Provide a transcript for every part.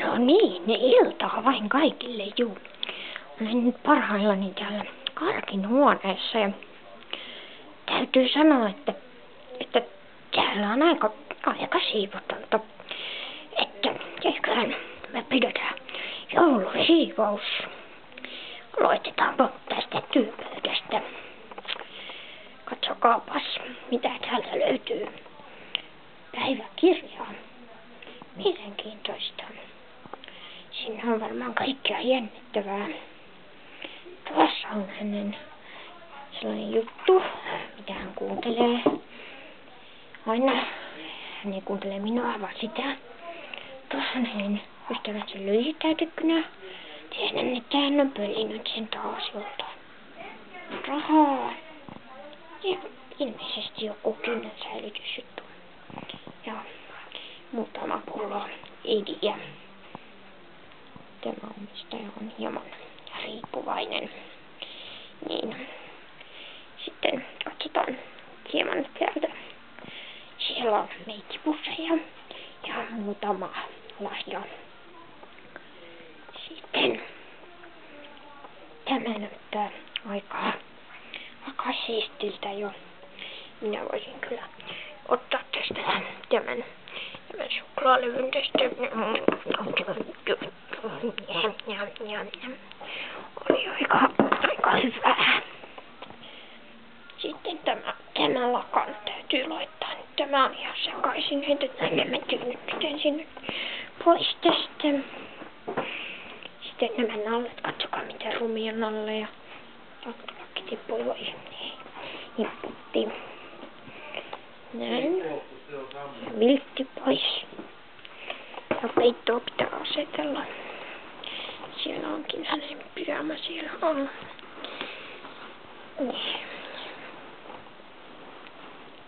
No niin, iltaa vain kaikille, juu. Olen nyt parhaillani täällä Karkin huoneessa ja täytyy sanoa, että täällä on aika siivotonta. Että eiköhän me pidetään joulusiivous. Aloitetaanpa tästä työpöydästä. Katsokaapas, mitä täältä löytyy. Päiväkirjaa. Mielenkiintoista. Siinä on varmaan kaikkea jännittävää. Tuossa on hänen sellainen juttu, mitä hän kuuntelee. Aina hän ei kuuntele minua, vaan sitä. Tuossa on hänen ystävänsä lyyhitäytettynä. Tiedän, että hän on pöllinyt sen taas joltain. Rahaa. Ja ilmeisesti joku kynnen säilytysjuttu. Ja muutama pullo ediä. Tämä omistaja on hieman riippuvainen. Niin. Sitten katsotaan hieman täältä. Siellä on meikkipusseja ja muutama lahja. Sitten tämä näyttää aika siistiltä jo. Minä voisin kyllä ottaa tästä tämän suklaalevyn tästä. Oli aika hyvää. Sitten tämä lakan täytyy laittaa. Tämä on ihan sekaisin. Heitetään nämä tyynyt sinne pois tästä. Sitten nämä nallet. Katsokaa mitä rumia nalleja. Lakki tippui voi. Hipputti. Näin. Ja viltti pois. Ja peittoa pitää asetella. Siellä onkin hänen pyjama siellä on.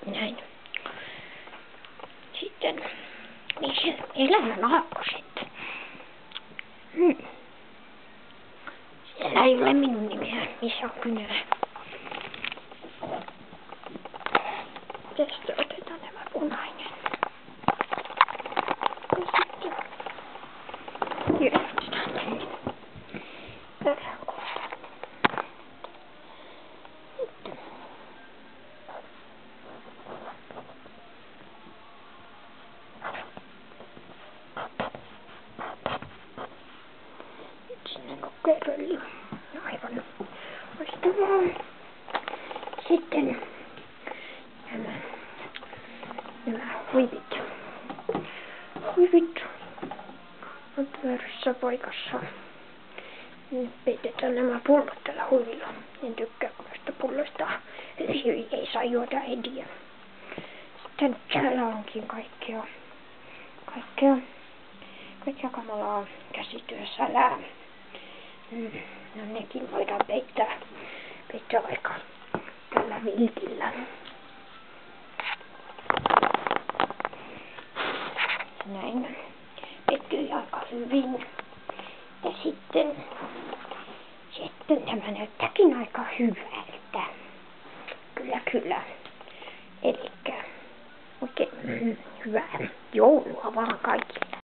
Näin. Sitten elämän aakkoset. Siellä ei ole minun nimeä, missä on kynä. Tästä otetaan nämä punainen. Ja sitten järjestetään tänne. Sitten sinne kokerelli. Aivan loistavaa. Sitten nämä huivit. Huivit on väärässä paikassa. Peitetään nämä pullot tällä huivilla. En tykkää kovasta pulloista. Eli ei saa juoda ediä. Sitten täällä onkin kaikkea kamalaa käsityösälää. No nekin voidaan peittää vaikka tällä viltillä. Näin pettyi aika hyvin. Ja sitten tämä näyttääkin aika hyvältä. Kyllä. Elikkä oikein hyvää joulua vaan kaikille.